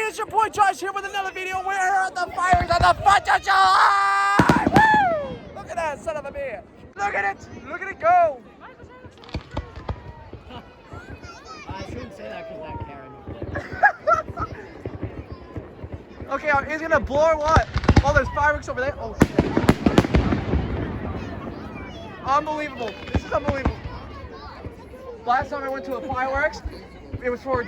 it's your boy Josh here with another video. We're at the fires of the 4th of July! Woo! Look at that son of a bitch. Look at it! Look at it go! I shouldn't say that because that Karen over there. Okay, he's gonna blow or what? Oh, there's fireworks over there. Oh, shit. Unbelievable. This is unbelievable. Last time I went to a fireworks, it was for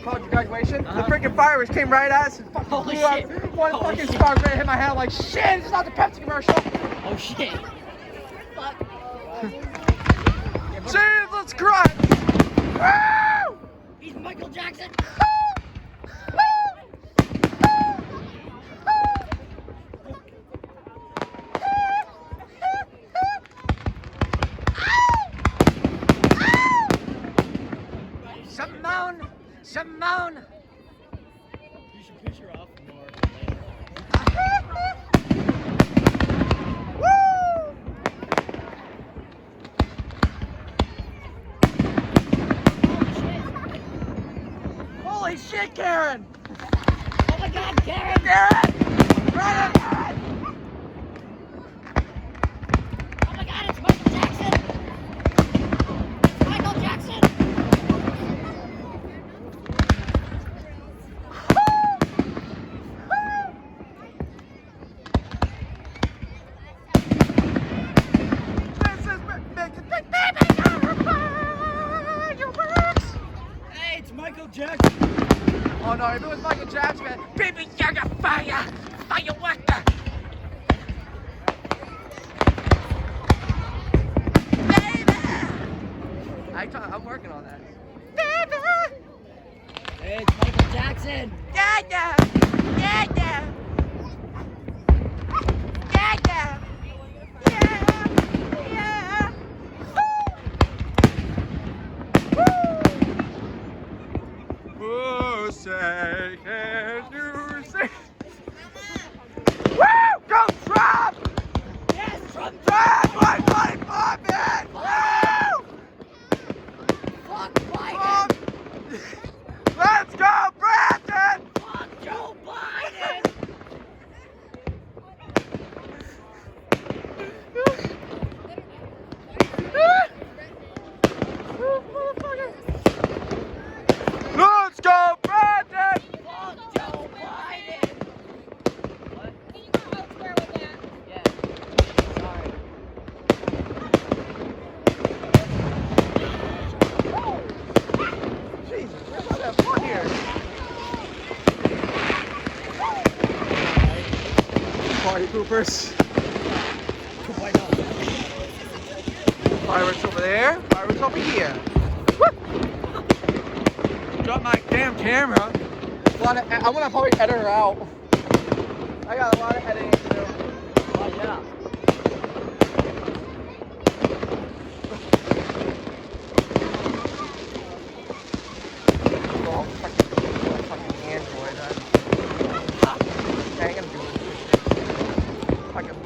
college graduation. The freaking fireworks came right at us and fucking blew up. One fucking spark right hit my head. I'm like, shit, this is not the Pepsi commercial. Oh shit. Fuck. Jeez, let's cry. Woo! He's Michael Jackson. Simone! You should push her off more Woo! Holy shit, Karen! Oh my god, Karen! Karen! Run it! Oh my god, it's Michael Jackson! Michael Jackson! Michael Jackson. Oh no, if it was Michael Jackson, man. Baby, you're the fire! Fireworker! Baby! I'm working on that. Baby! Hey, it's Michael Jackson. Yeah, yeah! Yeah, yeah! Yeah, yeah! Yeah! Yeah! Woo! Say, can you say? Woo! Go Trump! Yes, Trump! Trump! 125, man! Woo! Fuck Biden! Let's go, Brandon! Fuck Joe Biden! Let's go, Brandon! Fuck Joe Biden! What? Can you go elsewhere with that? Yeah. Sorry. Jesus, we're about to have fun here. Party poopers. Why not? Fireworks over there, fireworks over here. Woo! Drop my damn camera. I'm gonna probably edit her out. I got a lot of editing to do. Oh yeah. Oh, fucking Android. Yeah, I'm gonna do it. Fucking.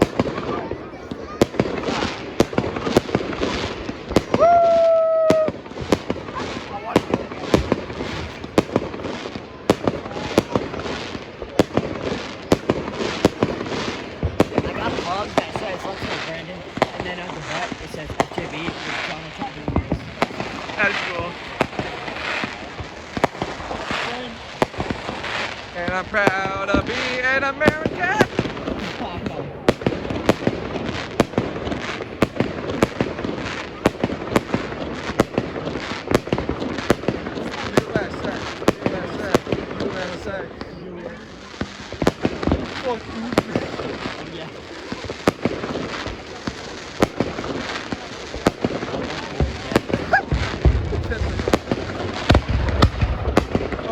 Woo! I want to do it. I got a mug that says "Let's go, Brandon," and then on the butt it says FJB with Donald Trump doing this. That's cool. And I'm proud to be an American. USA, USA, USA. Fuck you. Yeah.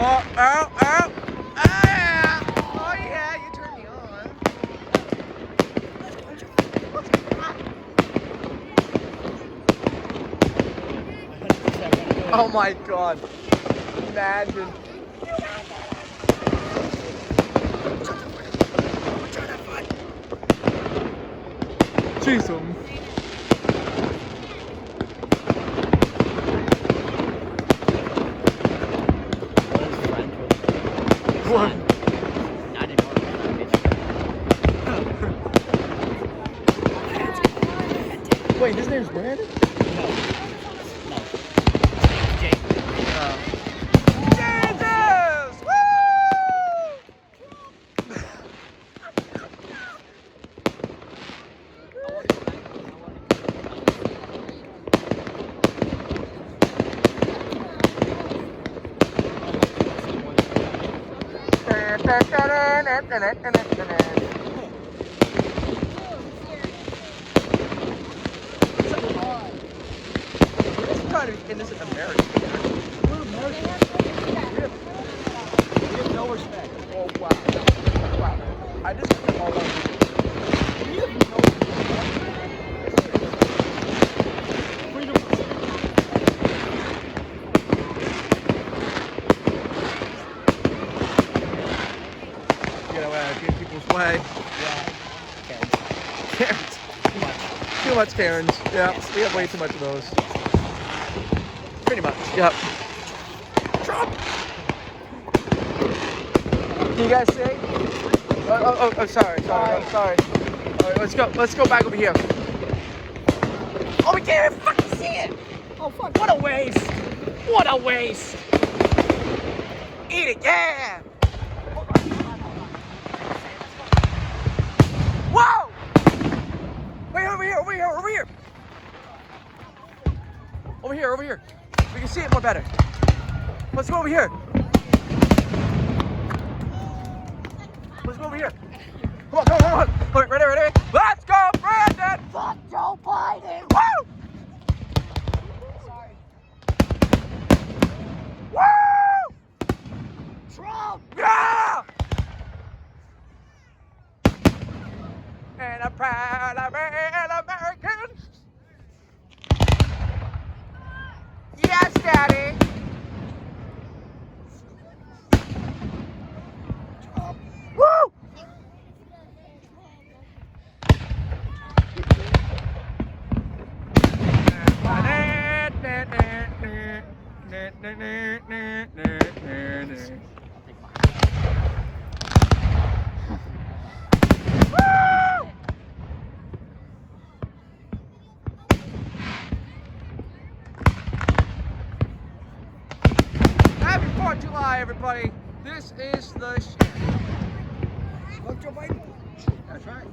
Oh, ow, ow. Ah! Oh yeah, you turned me on. Oh my god. Imagine. Jesus. What? Wait, his name's Brandon? No. Jake. Jesus! Woo! Kind of innocent American. We're Americans. We have no respect. Oh wow. Wow. I just all over. We have no freedom. Get away, get people's way. Yeah. Karens. Too much. Too much Karens. Yeah, Yes. we have way too much of those. Pretty much. Yep. Trump. Do you guys see? Oh, sorry. All right, let's go back over here. Oh, we can't even fucking see it. Oh fuck. What a waste. What a waste. Eat it, yeah. Whoa. Wait, over here. Over here. We can see it more better. Let's go over here. Let's go over here. Come on. Ready? Let's go, Brandon! Fuck Joe Biden. Woo! Sorry. Woo! Trump. Yeah! And a proud American. Yes, Daddy. Woo! Happy 4th of July, everybody. This is the shit. Fuck Joe Biden. That's right.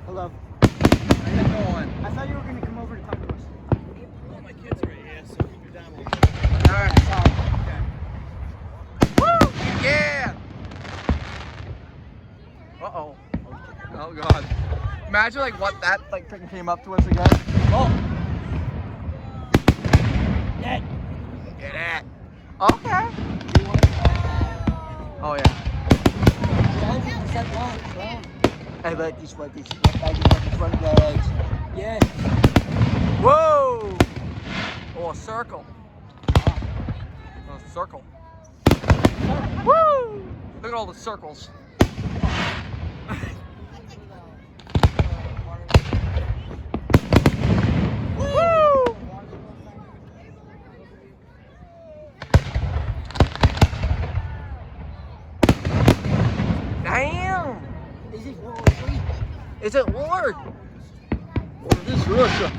Hello. How you doing? I thought you were gonna come over to talk to us. Well, my kids are here, so keep it down a little bit. All right. Sorry. Woo! Yeah! Uh-oh. Oh, God. Imagine, like, what that, like, freaking came up to us again. Oh! Dead. Get it. Okay. Oh, yeah. 100% wrong. I like this one. I like this one, guys. Yeah. Whoa! Oh, a circle. A circle. Woo! Look at all the circles. Woo! Damn! Is it World War III? Is it Lord? Or this Russia.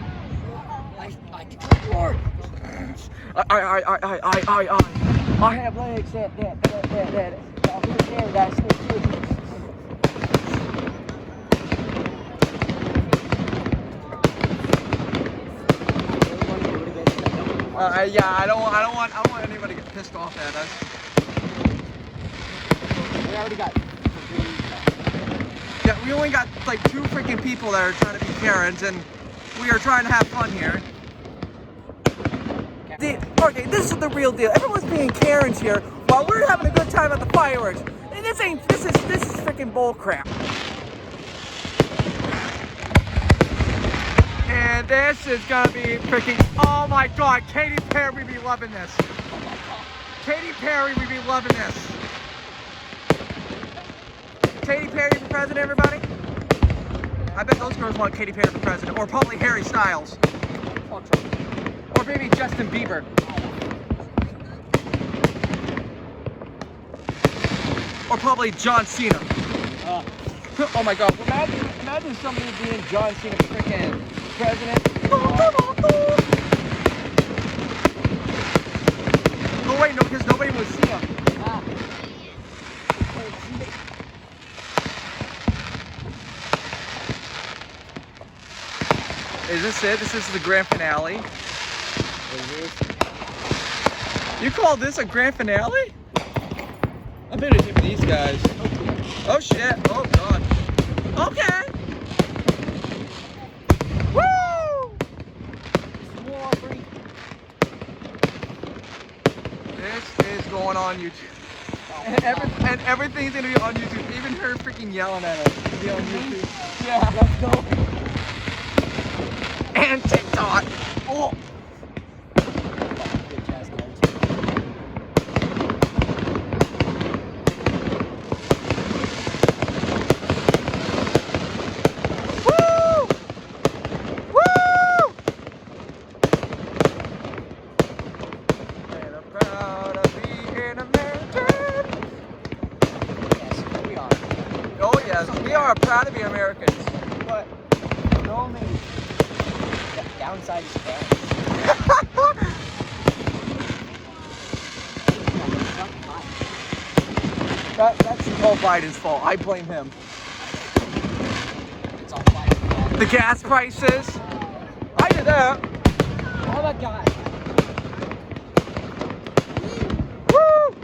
I declare war. I have legs that. Yeah, I don't want anybody to get pissed off at us. We already got. Yeah, we only got like 2 freaking people that are trying to be Karens, and we are trying to have fun here. Okay, this is the real deal. Everyone's being Karens here while we're having a good time at the fireworks. And this is freaking bull crap. And this is gonna be freaking, oh my God, Katy Perry would be loving this. Katy Perry would be loving this. Katy Perry for president, everybody? I bet those girls want Katy Perry for president, or probably Harry Styles. Or maybe Justin Bieber. Or probably John Cena. Oh my God, imagine imagine somebody being John Cena freaking president? Oh wait, no, because nobody would see him. Ah. Is this it? This is the grand finale? You call this a grand finale? I better hit these guys. Oh shit. Oh god. Okay. Woo! This is going on YouTube. And everything's gonna be on YouTube. Even her freaking yelling at us will be on YouTube. Yeah. Let's go. And TikTok. Oh. Woo! Woo! And I'm proud to be an American. Yes, we are. Oh yes, we are proud to be Americans. But the only downside is fans. That's all Biden's fault. I blame him. It's all fine. The gas prices. I did that. Oh my god. Woo!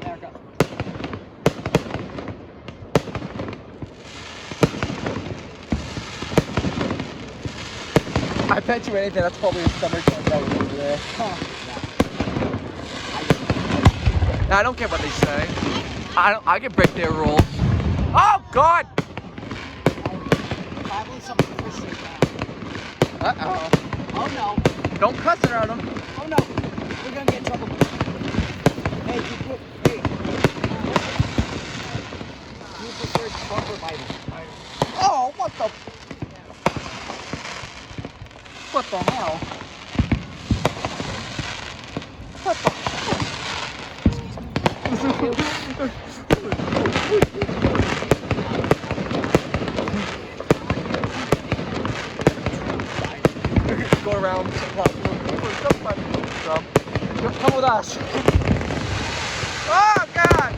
America. I bet you anything. That's probably a summer camp that was over there. I don't care what they say. I can break their rules. Oh God! Probably some Christian. Uh-oh. Oh no. Don't cuss around them. Oh no. We're gonna get in trouble. Hey, you prefer Trump or Biden? Oh, what the? What the hell? What the? Go around. Come with us. Oh God!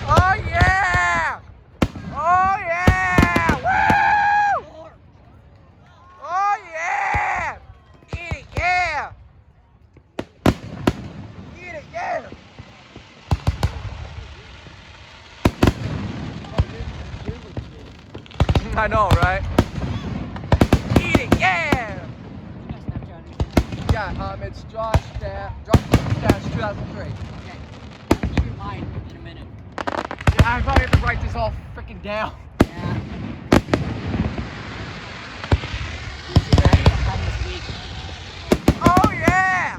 Oh yeah! Oh yeah! Woo! Oh yeah! Eat it, yeah! Eat it, yeah! I know, right? Eat it, yeah! Yeah, it's Josh Dash 2003. Okay. Keep in mind in a minute. Yeah, I probably have to write this all freaking down. Yeah. What happened this week? Oh yeah!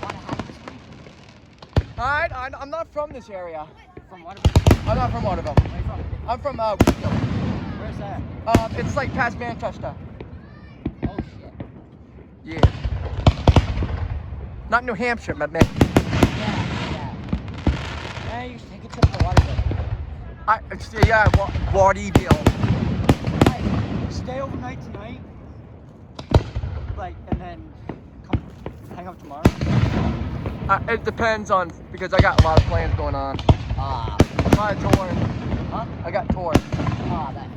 What happened this week? Alright, I'm not from this area. From what? I'm not from Waterville. Where are you from? I'm from Wheatfield. Where's that? It's like past Manchester. Oh shit. Yeah. Not New Hampshire, my man. Yeah. Yeah, you should take a trip to Waterville. Waterville. Like, stay overnight tonight. Like, and then come hang out tomorrow. It depends on, because I got a lot of plans going on. Ah. A lot of touring. Huh? I got tours. Ah, that.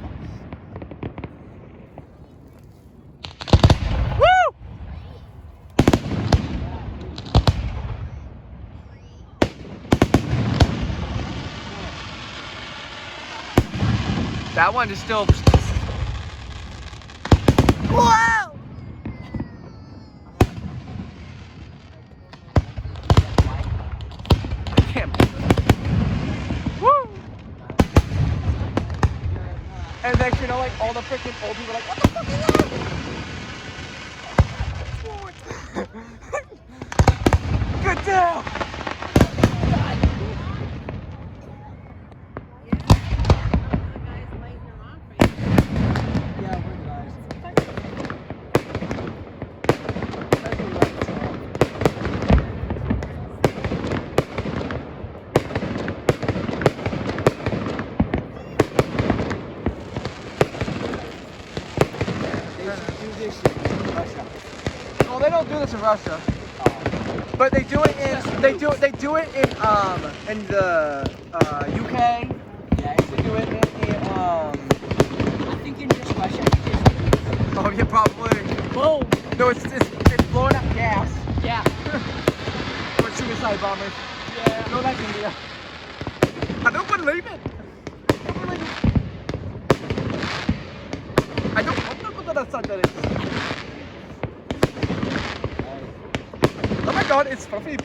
Woo! That one is still. Wow! I can't believe it. Woo! And then, you know, like, all the freaking old people are like, what the fuck is that? Good deal! Yeah, we're guys. in Russia. But they do it in the UK. Yeah. They do it in I think in just Russia. oh yeah, probably. Boom. No, it's blowing up gas. Yeah. Or suicide bombers. Yeah. No, that's India. I don't believe it. I don't know what that is. Oh my god, it's fluffy.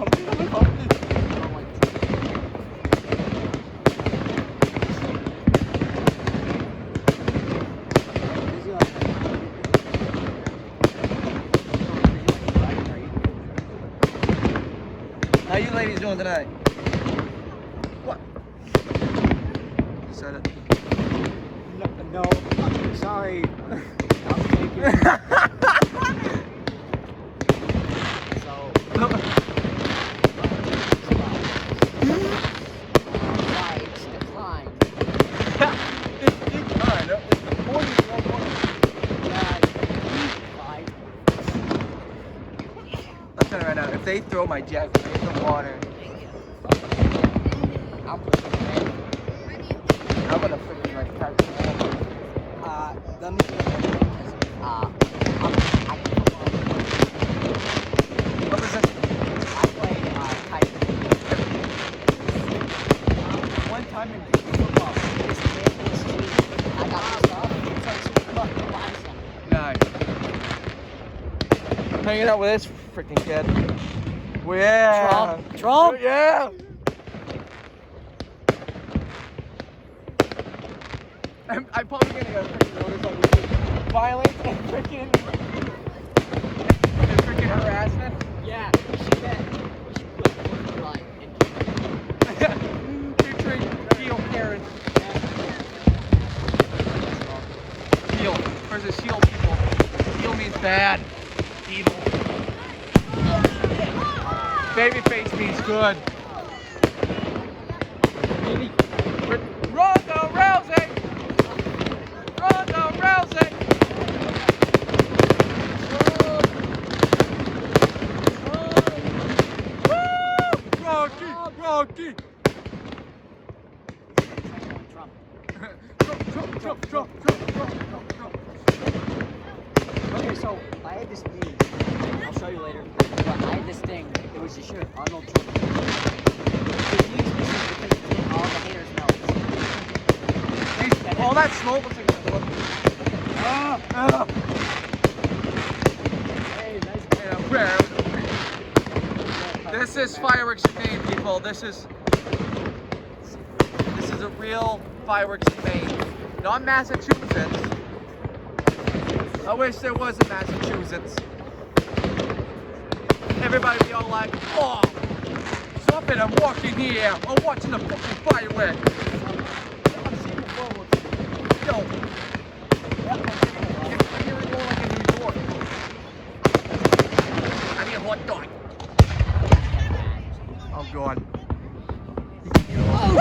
How you ladies doing tonight? What? You said it. No, sorry. I'm taking. So. Rights declined. It's declined. I'll tell you right now, if they throw my jacket in the water, I'm gonna freaking like catch them all. Let me What was this? I played kite. One time in football, this kid was cheating. I got this up. It's like some fucking bison. Nice. Hanging out with this freaking kid. Well, yeah. Trump. Yeah. I'm probably gonna get a freaking notice on YouTube. Violence and freaking harassment. Yeah, we should get. We should put the line and Featuring Shield Karens. Shield versus Shield people. Shield means bad, evil. Babyface means good. Ronda Rousey! Ronda Rousey! Woo! Rocky! Trump. Okay, so I had this thing. I'll show you later. But I had this thing. It was a shirt. Arnold Trump. It needs this because it did all the haters know. All that smoke looks like Hey, nice. This is fireworks in Maine, people. This is a real fireworks in Maine, not Massachusetts. I wish there was a Massachusetts. Everybody be all like, oh, stop it, I'm walking here. I'm watching the fucking fireworks. Yo. I hear it going like in New York. I need a hot dog. Oh, God. Woo!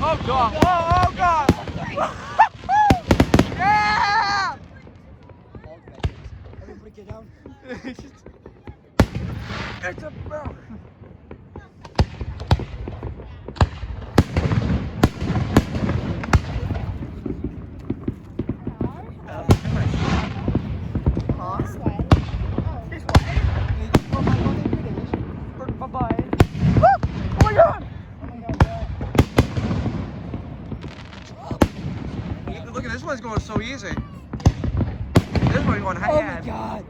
Oh, God. Oh, God. Yeah! Everybody get down. It's a bro. Bye-bye. Oh my God! Look at this one's going so easy. This one's going high. Oh my God.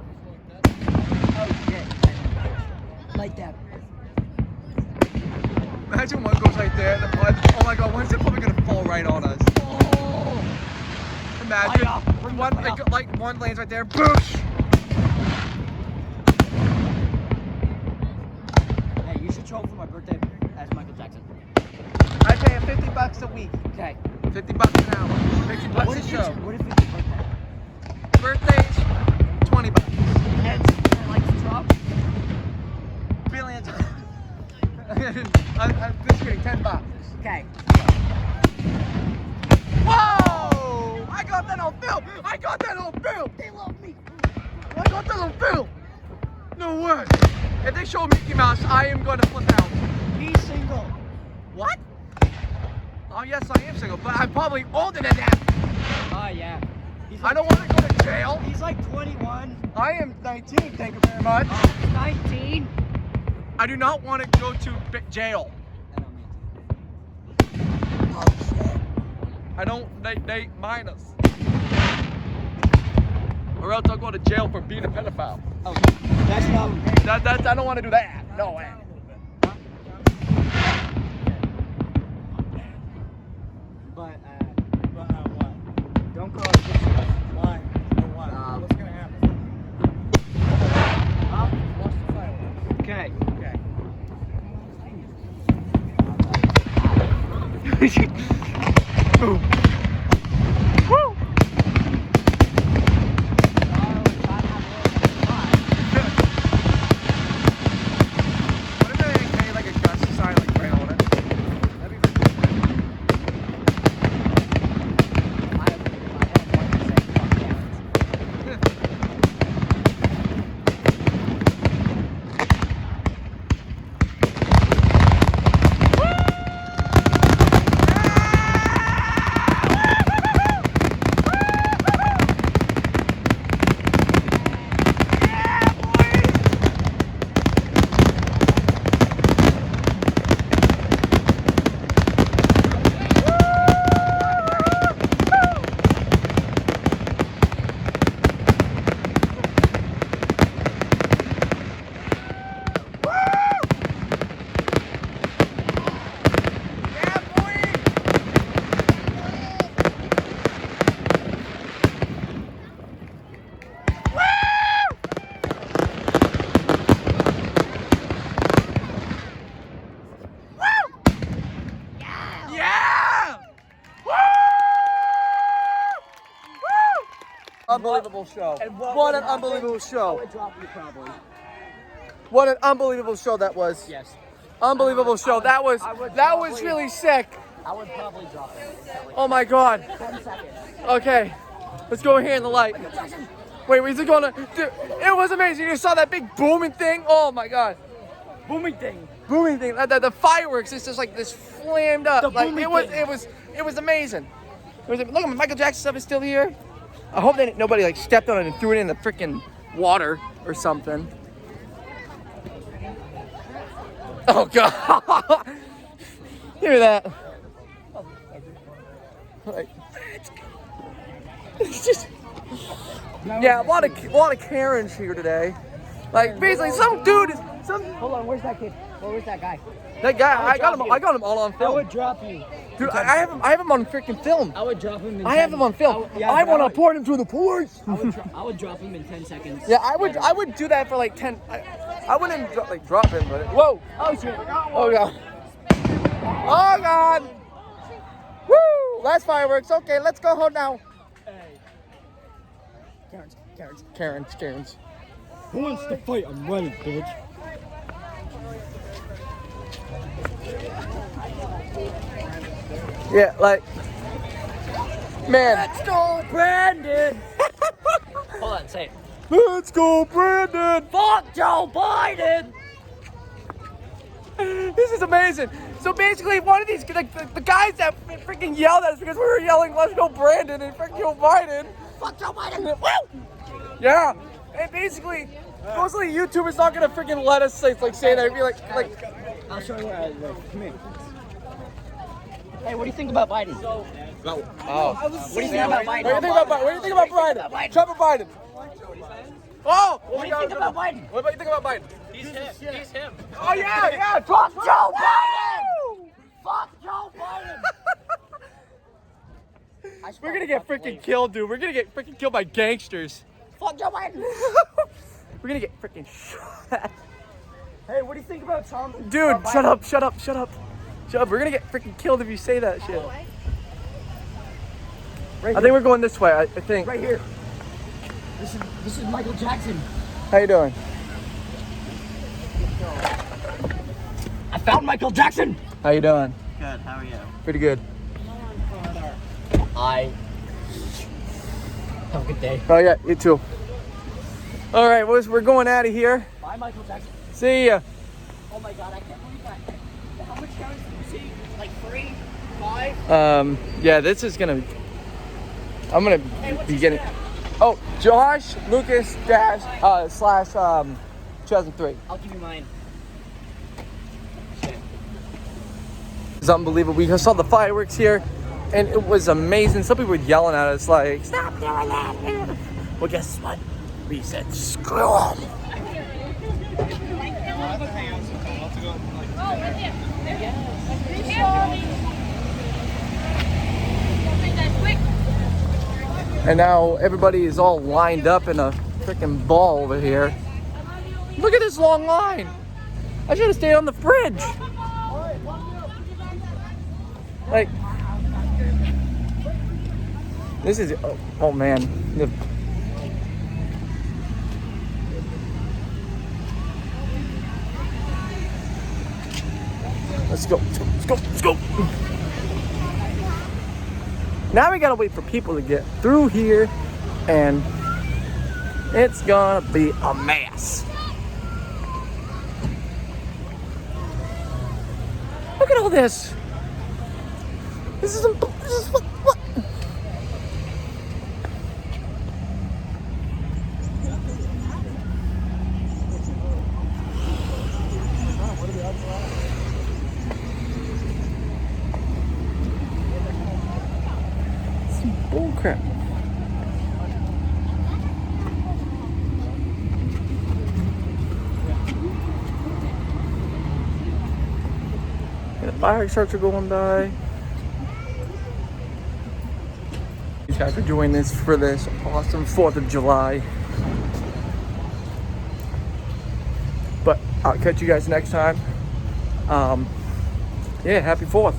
Oh shit. Like that. Imagine one goes right there. Oh my God! When's it probably gonna fall right on us? Oh. Imagine Bring one fire. like one lands right there. Boosh! Hey, you should show up for my birthday as Michael Jackson. I pay him $50 a week. Okay. $50 an hour. 50 bucks What a if show. what if it's your birthday? Birthdays, $20. And like the drop? Billions. I'm just kidding. $10. Okay. Whoa! I got that on film. They love me. that doesn't film. No way. If they show Mickey Mouse, I am going to flip out. He's single. What? Oh, yes, I am single, but I'm probably older than that. Oh, yeah. I don't want to go to jail. He's like 21. I am 19, thank you very much. 19. I do not want to go to jail. Oh, shit. I don't date minors. Or else I'll go to jail for being a pedophile. Oh, that's not. I don't want to do that. No way. But, What? don't go against us. Why? What? What's gonna happen? Watch the fireworks. Okay. Boom. Woo! What if they made like a gust sign like right on it? That'd be unbelievable show. What an unbelievable show. I would drop you probably. What an unbelievable show that was. Yes. Unbelievable show. That was really sick. I would probably drop it. Oh my god. 10 seconds. Okay. Let's go here in the light. Wait, is it gonna dude, it was amazing. You saw that big booming thing? Oh my god. Booming thing. Booming thing. The fireworks is just like this flamed up. The Like booming it was amazing. Look at Michael Jackson stuff is still here. I hope that nobody like stepped on it and threw it in the freaking water or something. Oh god. Hear that? Like, it's just yeah, a lot of Karens here today. Like basically some dude is Hold on, where's that kid? Where's that guy? that guy I got him all on I film. would drop you. Dude, I have him on freaking film. I would drop him in I have him on film. I want to report him to the police. I would drop him in 10 seconds. Yeah, I would do that for like 10. I wouldn't drop him, but whoa! Oh shit. Oh god! Oh god! Woo! Last fireworks. Okay, let's go home now. Karens. Who wants to fight? I'm ready, bitch. Yeah, like, man. Let's go, Brandon! Hold on, say it. Let's go, Brandon! Fuck Joe Biden! This is amazing. So basically, one of these, like, the guys that freaking yelled at us because we were yelling, "Let's go, Brandon!" and freaking Joe Biden. Fuck Joe Biden! Woo! Yeah, and basically, mostly YouTubers not gonna freaking let us say that. It'd be like. I'll show you where I live. Come here. Hey, what do you think about Biden? Oh. What do you think about Biden? What do you think about Biden? Trump or Biden? Oh! What do you think about Biden? What do you think about Biden? He's him. Oh yeah! Fuck Joe Biden! Fuck Joe Biden! We're gonna get freaking killed, dude. We're gonna get freaking killed by gangsters. Fuck Joe Biden! We're gonna get freaking shot. Hey, what do you think about Trump? Dude, shut up. We're gonna get freaking killed if you say that shit. I think we're going this way. I think. Right here. This is Michael Jackson. How you doing? I found Michael Jackson. How you doing? Good. How are you? Pretty good. I have a good day. Oh yeah, you too. All right, we're going out of here. Bye, Michael Jackson. See ya. Oh my God, I can't believe that. How much carrots did you see? Like 3, 5? Yeah, this is gonna. I'm gonna be getting. Oh, Josh Lucas dash slash 2003. I'll give you mine. It's unbelievable. We saw the fireworks here, and it was amazing. Some people were yelling at us like, "Stop doing that!" Well, guess what? We said, "Screw them." I'll have to hang out sometime. I'll have to go like. And now everybody is all lined up in a freaking ball over here. Look at this long line. I should have stayed on the fridge. Like, this is, oh man. Let's go, let's go, let's go. Now we gotta wait for people to get through here, and it's gonna be a mess. Look at all this. This is what? Bull crap. The fire trucks are going by. These guys are doing this for this awesome 4th of July. But I'll catch you guys next time. Yeah, happy 4th.